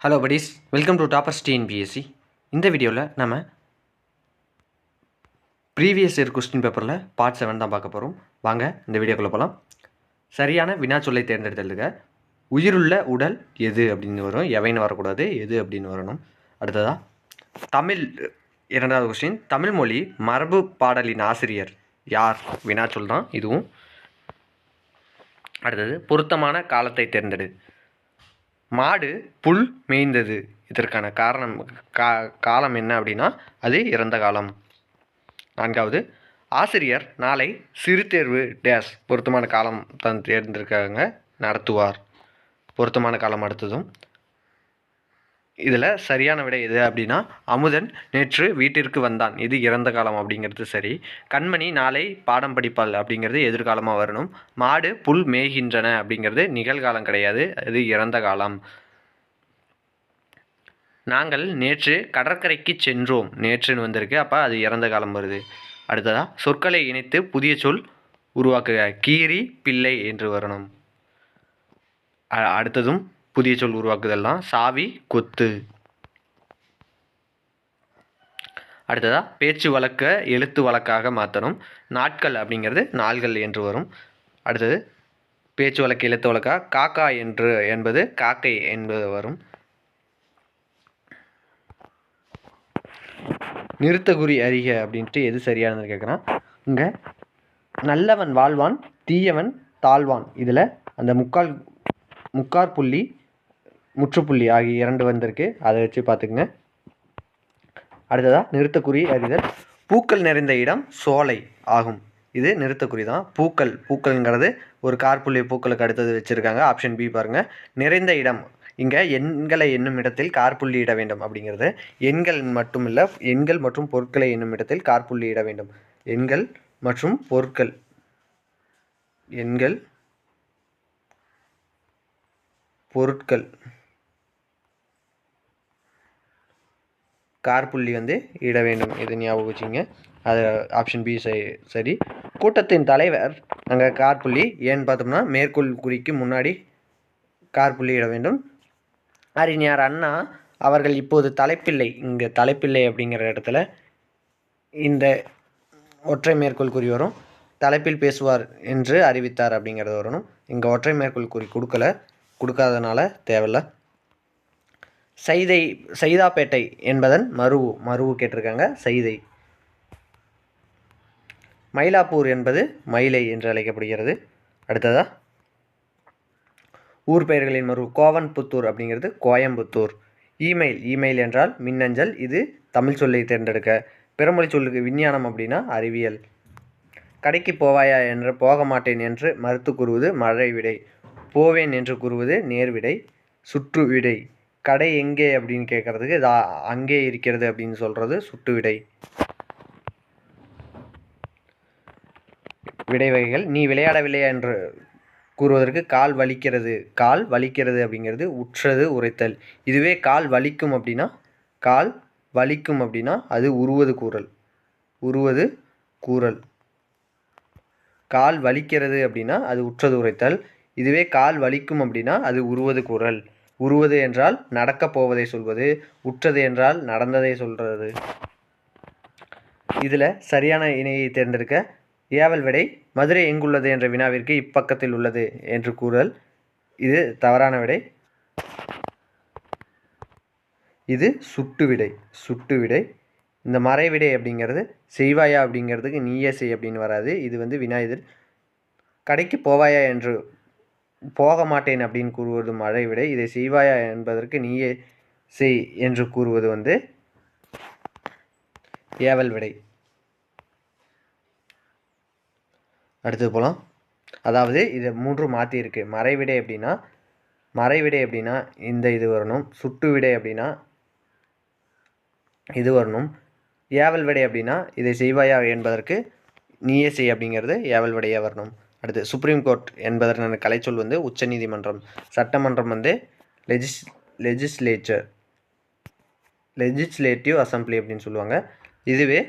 Hello buddies, welcome to toppers TNPSC. இந்த வீடியோவில் நம்ம ப்ரீவியஸ் இயர் கொஸ்டின் பேப்பரில் பார்ட் 7 தான் பார்க்க போகிறோம். வாங்க இந்த வீடியோக்குள்ளே போகலாம். சரியான வினாச்சொல்லை தேர்ந்தெடுத்தலுங்க. உயிருள்ள உடல் எது அப்படின்னு வரும், எவைன்னு வரக்கூடாது, எது அப்படின்னு வரணும். அடுத்ததாக தமிழ், இரண்டாவது கொஸ்டின், தமிழ் மொழி மரபு பாடலின் ஆசிரியர் யார்? வினாச்சொல் தான் இதுவும். அடுத்தது பொருத்தமான காலத்தை தேர்ந்தெடு. மாடு புல் மேய்ந்தது, இதற்கான காலம் என்ன அப்படின்னா அது இறந்த காலம். நான்காவது, ஆசிரியர் நாளை சிறு தேர்வு டேஸ், பொருத்தமான காலம் தான் தேர்ந்தெடுக்காங்க, நடத்துவார், பொருத்தமான காலம். அடுத்ததும் இதில் சரியான விடை எது அப்படின்னா அமுதன் நேற்று வீட்டிற்கு வந்தான், இது இறந்த காலம் அப்படிங்கிறது சரி. கண்மணி நாளை பாடம் படிப்பாள் அப்படிங்கிறது எதிர்காலமாக வரணும். மாடு புல் மேய்கின்றன அப்படிங்கிறது நிகழ்காலம் கிடையாது, அது இறந்த காலம். நாங்கள் நேற்று கடற்கரைக்கு சென்றோம், நேற்றுன்னு வந்திருக்கு, அப்போ அது இறந்த காலம் வருது. அடுத்ததாக சொற்களை இணைத்து புதிய சொல் உருவாக்குக. கீரி பிள்ளை என்று வரணும். அடுத்ததும் புதிய சொல் உருவாக்குதல் தான். சாவி கொத்து. அடுத்ததாக பேச்சு வழக்க எழுத்து வழக்காக மாற்றணும். நாட்கள் அப்படிங்கிறது நாள்கள் என்று வரும். அடுத்தது பேச்சு வழக்கு எழுத்து வழக்காக காக்கா என்பது காக்கை என்பது வரும். நிறுத்தகுறி அறிக அப்படின்ட்டு எது சரியானதுன்னு கேட்குறான். இங்கே நல்லவன் வாழ்வான், தீயவன் தாழ்வான், இதில் அந்த முக்காற்புள்ளி முற்றுப்புள்ளி ஆகிய இரண்டு வந்திருக்கு, அதை வச்சு பார்த்துக்குங்க. அடுத்ததாக நிறுத்தக்குறி அறிதல். பூக்கள் நிறைந்த இடம் சோலை ஆகும், இது நிறுத்தக்குறி தான். பூக்கள்ங்கிறது ஒரு காற்புள்ளி பூக்களுக்கு அடுத்தது வச்சுருக்காங்க, ஆப்ஷன் பி பாருங்கள். நிறைந்த இடம், இங்கே எண்களை எண்ணும் இடத்தில் காற்புள்ளி இட வேண்டும் அப்படிங்கிறது. எண்கள் மட்டும் இல்லை, எண்கள் மற்றும் பொருட்களை எண்ணும் இடத்தில் காற்புள்ளி இட வேண்டும். எண்கள் மற்றும் பொருட்கள், எண்கள் பொருட்கள் காற்புள்ளி இட வேண்டும், இது ஞாபகம் வச்சுங்க. அது ஆப்ஷன் பி சரி. கூட்டத்தின் தலைவர் அங்கே காற்புள்ளி ஏன்னு பார்த்தோம்னா மேற்கோள் குறிக்கு முன்னாடி காற்புள்ளி இட வேண்டும். அறிஞர் அண்ணா அவர்கள் இப்போது தலைப்பில்லை, இங்கே தலைப்பில்லை அப்படிங்கிற இடத்துல இந்த ஒற்றை மேற்கோள் குறி வரும். தலைப்பில் பேசுவார் என்று அறிவித்தார் அப்படிங்கிறது வரணும். இங்கே ஒற்றை மேற்கோள் குறி கொடுக்காதனால தேவையில்லை. சைதாப்பேட்டை என்பதன் மருவு கேட்டிருக்காங்க, சைதை. மயிலாப்பூர் என்பது மயிலை என்று அழைக்கப்படுகிறது. அடுத்ததா ஊர் பெயர்களின் மருவு. கோவன்புத்தூர் அப்படிங்கிறது கோயம்புத்தூர். இமெயில் என்றால் மின்னஞ்சல், இது தமிழ் சொல்லை தேர்ந்தெடுக்க. பிறமொழி சொல்லுக்கு விஞ்ஞானம் அப்படின்னா அறிவியல். கடைக்கு போவாயா என்று போக மாட்டேன் என்று மறுத்து கூறுவது மழை விடை. போவேன் என்று கூறுவது நேர்விடை. சுற்று விடை. கடை எங்கே அப்படின்னு கேட்குறதுக்கு அங்கே இருக்கிறது அப்படின்னு சொல்கிறது சுட்டு விடை. விடை வகைகள். நீ விளையாடவில்லையா என்று கூறுவதற்கு கால் வலிக்கிறது அப்படிங்கிறது உற்றது உரைத்தல். இதுவே கால் வலிக்கும் அப்படின்னா அது உருவது கூறல். கால் வலிக்கிறது அப்படின்னா அது உற்றது உரைத்தல். இதுவே கால் வலிக்கும் அப்படின்னா அது உருவது கூறல். உருவது என்றால் நடக்கப் போவதை சொல்வது, உற்றது என்றால் நடந்ததை சொல்கிறது. இதில் சரியான இணையை தேர்ந்தெடுக்க. ஏவல் விடை. மதுரை எங்குள்ளது என்ற வினாவிற்கு இப்பக்கத்தில் உள்ளது என்று கூறல், இது தவறான விடை. இது சுட்டு விடை. இந்த மறைவிடை அப்படிங்கிறது செய்வாயா அப்படிங்கிறதுக்கு நீயே செய் அப்படின்னு வராது, இது வினா. இதில் கடைக்கு போவாயா என்று போக மாட்டேன் அப்படின்னு கூறுவது மழை விடை. இதை செய்வாயா என்பதற்கு நீயே செய் என்று கூறுவது ஏவல் விடை. அடுத்தது போகலாம். அதாவது இதை 3 மாற்றி இருக்கு. மறைவிடை அப்படின்னா இந்த இது வரணும். சுட்டு விடை அப்படின்னா இது வரணும். ஏவல் விடை அப்படின்னா இதை செய்வாயா என்பதற்கு நீயே செய் அப்படிங்கிறது ஏவல் விடையாக வரணும். அடுத்து சுப்ரீம் கோர்ட் என்பதற்கான கலைச்சொல் உச்ச நீதிமன்றம். சட்டமன்றம் லெஜிஸ்லேட்டிவ் அசம்பிளி அப்படின்னு சொல்லுவாங்க. இதுவே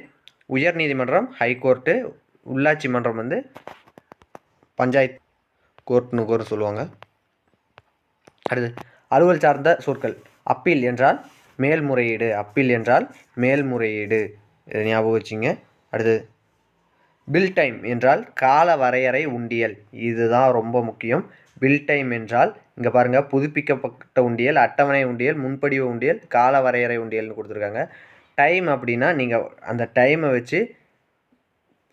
உயர் நீதிமன்றம் ஹைகோர்ட்டு, உள்ளாட்சி மன்றம் பஞ்சாயத்து கோர்ட்னு கூட சொல்லுவாங்க. அடுத்து அலுவல் சார்ந்த சொற்கள். அப்பீல் என்றால் மேல்முறையீடு. அப்பீல் என்றால் மேல்முறையீடு. இதை ஞாபகம் வச்சுங்க. அடுத்தது பில் டைம் என்றால் கால வரையறை உண்டியல். இதுதான் ரொம்ப முக்கியம். பில் டைம் என்றால் இங்கே பாருங்கள், புதுப்பிக்கப்பட்ட உண்டியல், அட்டவணை உண்டியல், முன்படிவ உண்டியல், கால வரையறை உண்டியல்னு கொடுத்துருக்காங்க. டைம் அப்படின்னா நீங்கள் அந்த டைமை வச்சு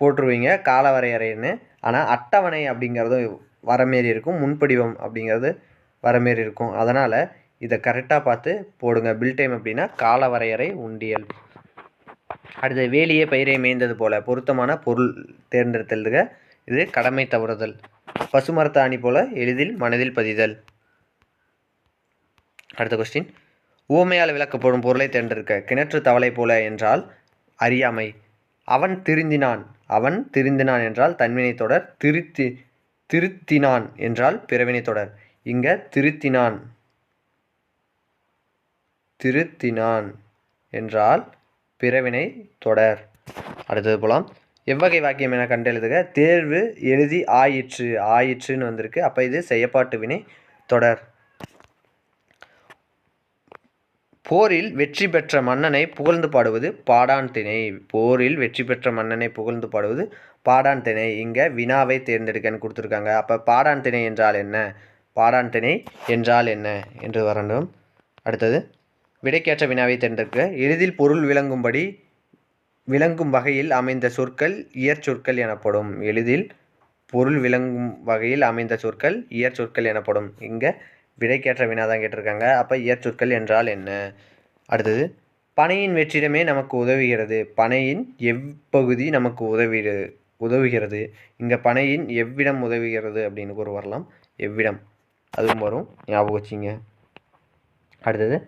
போட்டுருவீங்க கால வரையறைன்னு. ஆனால் அட்டவணை அப்படிங்கிறது வரமாரி இருக்கும், முன்படிவம் அப்படிங்கிறது வரமாரி இருக்கும். அதனால் இதை கரெக்டாக பார்த்து போடுங்க. பில் டைம் அப்படின்னா கால வரையறை உண்டியல். அடுத்து வேலியே பயிரை மேய்ந்தது போல பொருத்தமான பொருள் தேர்ந்தெடுத்தல்க. இது கடமை தவறுதல். பசுமரத்து ஆணி போல எளிதில் மனதில் பதிதல். அடுத்த கொஸ்டின், உவமையால் விளக்கப்படும் பொருளை தேர்ந்தெடுக்க. கிணற்று தவளை போல என்றால் அறியாமை. அவன் திருந்தினான். அவன் திருந்தினான் என்றால் தன்வினை தொடர். திருத்தினான் என்றால் பிறவினை தொடர். இங்க திருத்தினான் என்றால் பிறவினை தொடர். அடுத்தது போலாம். எவ்வகை வாக்கியம் என கண்டெழுதுக. தேர்வு எழுதி ஆயிற்றுன்னு வந்திருக்கு. அப்போ இது செய்யப்பாட்டு வினை தொடர். போரில் வெற்றி பெற்ற மன்னனை புகழ்ந்து பாடுவது பாடான் திணை. போரில் வெற்றி பெற்ற மன்னனை புகழ்ந்து பாடுவது பாடான் திணை. இங்கே வினாவை தேர்ந்தெடுக்கன்னு கொடுத்துருக்காங்க. அப்போ பாடான் திணை என்றால் என்ன, பாடான் திணை என்றால் என்ன என்று வரணும். அடுத்தது விடைக்கேற்ற வினாவை தேர்ந்தெடுக்க. எளிதில் பொருள் விளங்கும் வகையில் அமைந்த சொற்கள் இயற்சொற்கள் எனப்படும். எளிதில் பொருள் விளங்கும் வகையில் அமைந்த சொற்கள் இயற்சொற்கள் எனப்படும். இங்கே விடைக்கேற்ற வினா தான் கேட்டிருக்காங்க. அப்போ இயற்சொற்கள் என்றால் என்ன. அடுத்தது பனையின் வெற்றிடமே நமக்கு உதவுகிறது. பனையின் எவ்வகுதி நமக்கு உதவுகிறது. இங்கே பனையின் எவ்விடம் உதவுகிறது அப்படின்னு ஒரு வரலாம். எவ்விடம் அதுவும் வரும், ஞாபகம் வச்சிங்க. அடுத்தது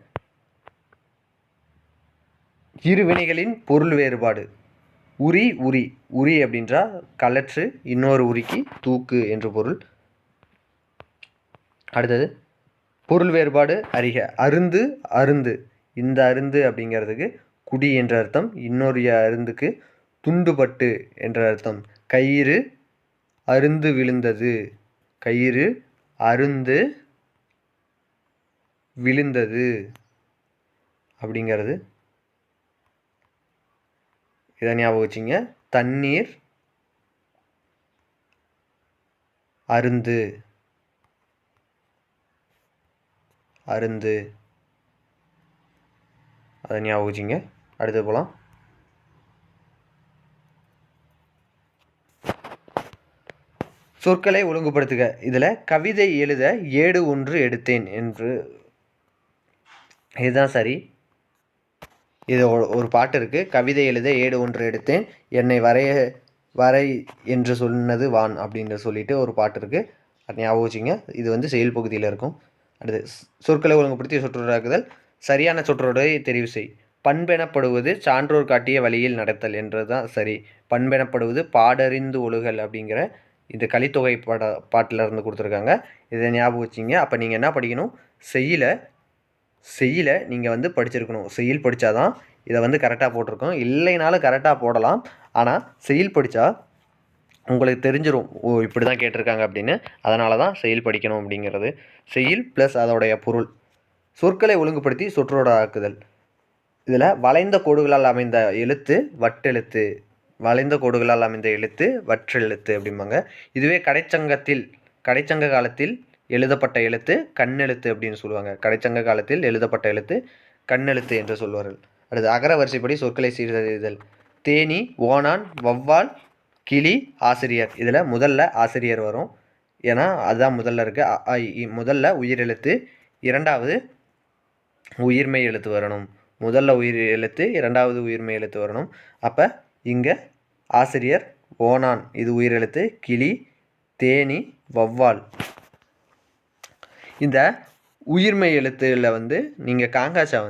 இரு வினைகளின் பொருள் வேறுபாடு. உரி அப்படின்றா கலற்று, இன்னொரு உரிக்கு தூக்கு என்று பொருள். அடுத்தது பொருள் வேறுபாடு அறிக. அருந்து. இந்த அருந்து அப்படிங்கிறதுக்கு குடி என்ற அர்த்தம். இன்னொரு அருந்துக்கு துண்டுபட்டு என்ற அர்த்தம். கயிறு அருந்து விழுந்தது. கயிறு அருந்து விழுந்தது அப்படிங்கிறது. இதை ஞாபகம் வச்சிங்க. தண்ணீர் அருந்து அதை ஞாபகம் வச்சிங்க. அடுத்து போகலாம். சொற்களை ஒழுங்குபடுத்துக. இதில் கவிதை எழுத ஏடு ஒன்று எடுத்தேன் என்று, இதுதான் சரி. இது ஒரு பாட்டு இருக்குது. கவிதை எழுத ஏடு ஒன்று எடுத்தேன், என்னை வரை என்று சொன்னது வான் அப்படின்னு சொல்லிட்டு ஒரு பாட்டு இருக்குது. அது ஞாபகம் வச்சிங்க. இது செயல் பகுதியில் இருக்கும். அடுத்து சொற்களை ஒழுங்குபடுத்தி சொற்றொடராக்குதல். சரியான சொற்றொடரை தெரிவு செய். பண்பெனப்படுவது சான்றோர் காட்டிய வழியில் நடத்தல் என்றது தான் சரி. பண்பெனப்படுவது பாடறிந்து ஒழுகல் அப்படிங்கிற இந்த கலித்தொகை பாட்டில் இருந்து கொடுத்துருக்காங்க. இதை ஞாபகம் வச்சிங்க. அப்போ நீங்கள் என்ன படிக்கணும், செய்யில நீங்கள் படிச்சிருக்கணும். செய்யுள் படித்தாதான் இதை கரெக்டாக போட்டிருக்கோம். இல்லைனாலும் கரெக்டாக போடலாம். ஆனால் செய்யுள் படித்தா உங்களுக்கு தெரிஞ்சிடும், ஓ இப்படி தான் கேட்டிருக்காங்க அப்படின்னு. அதனால தான் செய்யுள் படிக்கணும் அப்படிங்கிறது. செய்யுள் ப்ளஸ் அதோடைய பொருள். சொற்களை ஒழுங்குபடுத்தி சொற்றொடராக்குதல். இதில் வளைந்த கோடுகளால் அமைந்த எழுத்து வட்டெழுத்து. வளைந்த கோடுகளால் அமைந்த எழுத்து வற்றெழுத்து அப்படிம்பாங்க. இதுவே கடைச்சங்க காலத்தில் எழுதப்பட்ட எழுத்து கண்ணெழுத்து அப்படின்னு சொல்லுவாங்க. கடைச்சங்க காலத்தில் எழுதப்பட்ட எழுத்து கண்ணெழுத்து என்று சொல்வார்கள். அடுத்து அகர வரிசைப்படி சொற்களை சீர்திருத்தல். தேனி, ஓணான், வௌவால், கிளி, ஆசிரியர். இதில் முதல்ல ஆசிரியர் வரும், ஏன்னா அதுதான் முதல்ல இருக்குது. முதல்ல உயிரெழுத்து, இரண்டாவது உயிர்மெய் எழுத்து வரணும். முதல்ல உயிர் எழுத்து, இரண்டாவது உயிர்மெய் எழுத்து வரணும். அப்போ இங்கே ஆசிரியர், ஓணான் இது உயிரெழுத்து, கிளி, தேனி, வௌவால். இந்த உயிர்மெய் எழுத்தில் நீங்கள் காங்காச்சா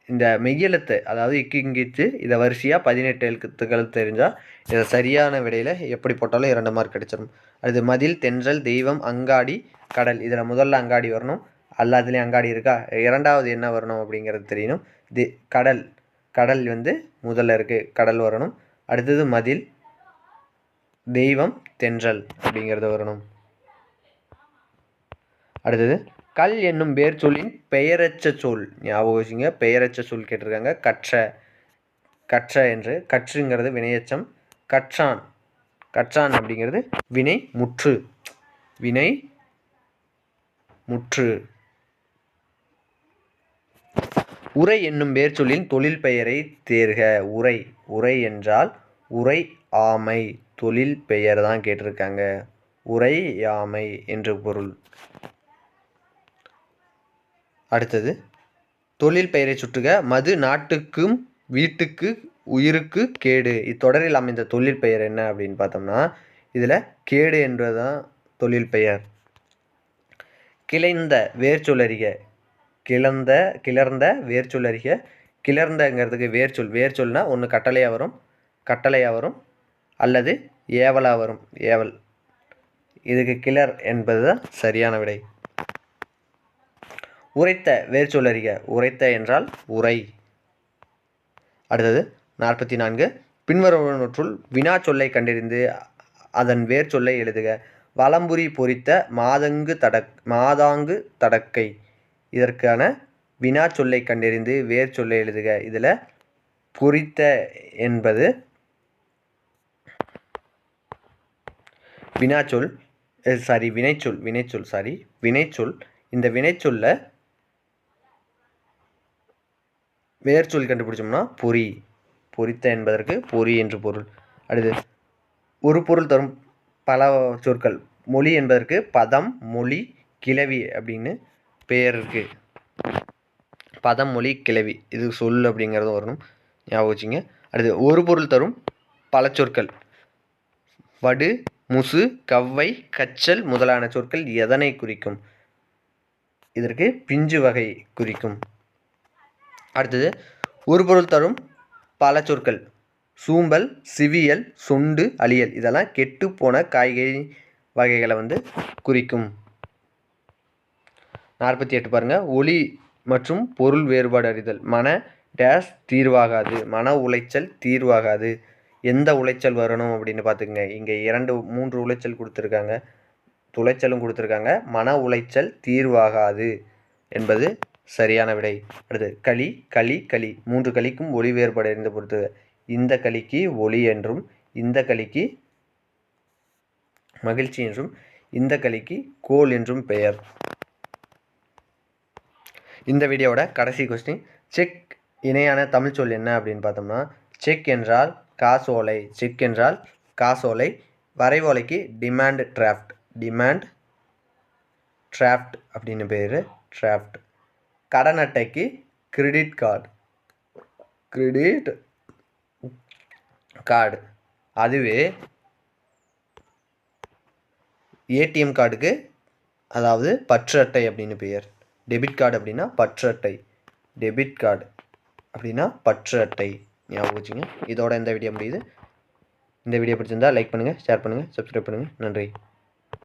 இந்த மெய்யெழுத்து, அதாவது இங்கிச்சு இதை வரிசையாக 18 எழுத்துக்கள் தெரிஞ்சால் இதை சரியான விடையில் எப்படி போட்டாலும் 2 மார்க் கிடைச்சிடும். அது மதில், தென்றல், தெய்வம், அங்காடி, கடல். இதில் முதல்ல அங்காடி வரணும். எல்லாத்துலேயும் அங்காடி இருக்கா. இரண்டாவது என்ன வரணும் அப்படிங்கிறது தெரியணும். கடல் முதல்ல இருக்குது, கடல் வரணும். அடுத்தது மதில், தெய்வம், தென்றல் அப்படிங்கிறது வரணும். அடுத்தது கல் என்னும் வேர் சொல்லின் பெயரச்ச சொல். ஞாபகம் வச்சுங்க, பெயரச்ச சொல் கேட்டிருக்காங்க. கற்ற என்று, கற்றுங்கிறது வினையச்சம். கற்றான் அப்படிங்கிறது வினை முற்று. உரை என்னும் வேர் சொல்லின் தொழில் பெயரை தேர்க. உரை என்றால் உரை ஆமை, தொழில் பெயர் தான் கேட்டிருக்காங்க. உரை யாமை என்று பொருள். அடுத்தது தொழில் பெயரை சுட்டுக. மது நாட்டுக்கும் வீட்டுக்கு உயிருக்கு கேடு. இத்தொடரில் அமைந்த தொழில் பெயர் என்ன அப்படின்னு பார்த்தோம்னா, இதில் கேடு என்பதுதான் தொழில் பெயர். கிளைந்த வேர்ச்சொல்லறிக. கிளர்ந்த வேர்ச்சொல்லறிக. கிளர்ந்தங்கிறதுக்கு வேர்ச்சொல்னா ஒன்று கட்டளையாக வரும் அல்லது ஏவலாக வரும். ஏவல், இதுக்கு கிளர் என்பது தான் சரியான விடை. உரைத்த வேர்ச்சொல்லறிக. உரைத்த என்றால் உரை. அடுத்தது 44. பின்வருவனவற்றுள் வினா சொல்லை கண்டறிந்து அதன் வேர்ச்சொல்லை எழுதுக. வலம்புரி பொறித்த மாதாங்கு தடக்கை. இதற்கான வினா சொல்லை கண்டறிந்து வேர்ச்சொல்லை எழுதுக. இதில் பொறித்த என்பது வினைச்சொல். இந்த வினைச்சொல்ல வேர்ச்சொல் கண்டுபிடிச்சோம்னா பொறித்த என்பதற்கு பொறி என்று பொருள். அடுத்து ஒரு பொருள் தரும் பல சொற்கள். மொழி என்பதற்கு பதம், மொழி, கிளவி அப்படின்னு பெயர் இருக்கு. பதம், மொழி, கிளவி, இது சொல் அப்படிங்கிறது வரணும், ஞாபகம் வச்சுங்க. அடுத்து ஒரு பொருள் தரும் பல சொற்கள். வடு, முசு, கவ்வை, கச்சல் முதலான சொற்கள் எதனை குறிக்கும்? இதற்கு பிஞ்சு வகை குறிக்கும். அடுத்தது ஒரு பொருள் தரும் பல சொற்கள். சூம்பல், சிவியல், சொண்டு, அலியல் இதெல்லாம் கெட்டு போன காய்கறி வகைகளை குறிக்கும். 48 பாருங்க. ஒளி மற்றும் பொருள் வேறுபாடு அறிதல். மன டேஸ் தீர்வாகாது. மன உளைச்சல் தீர்வாகாது. எந்த உளைச்சல் வரணும் அப்படின்னு பார்த்துக்குங்க. இங்கே 3 உளைச்சல் கொடுத்துருக்காங்க, துளைச்சலும் கொடுத்துருக்காங்க. மன உளைச்சல் தீர்வாகாது என்பது சரியான விடை. அடுத்து களி, 3 களிக்கும் ஒளி வேறுபாடு அறிந்து பொறுத்து. இந்த களிக்கு ஒளி என்றும், இந்த களிக்கு மகிழ்ச்சி என்றும், இந்த களிக்கு கோல் என்றும் பெயர். இந்த வீடியோவோட கடைசி கொஸ்டின், செக் இணையான தமிழ் சொல் என்ன அப்படின்னு பார்த்தோம்னா, செக் என்றால் காசோலை. வரைவோலைக்கு டிமாண்ட் டிராஃப்ட் அப்படின்னு பேர். டிராஃப்ட். கடன் அட்டைக்கு கிரெடிட் கார்டு. அதுவே ஏடிஎம் கார்டுக்கு, அதாவது பற்று அட்டை அப்படின்னு பெயர். டெபிட் கார்டு அப்படின்னா பற்று அட்டை. ஞாபகம் வச்சுங்க. இதோட இந்த வீடியோ முடியுது. இந்த வீடியோ பிடிச்சிருந்தா லைக் பண்ணுங்கள், ஷேர் பண்ணுங்கள், சப்ஸ்கிரைப் பண்ணுங்கள். நன்றி.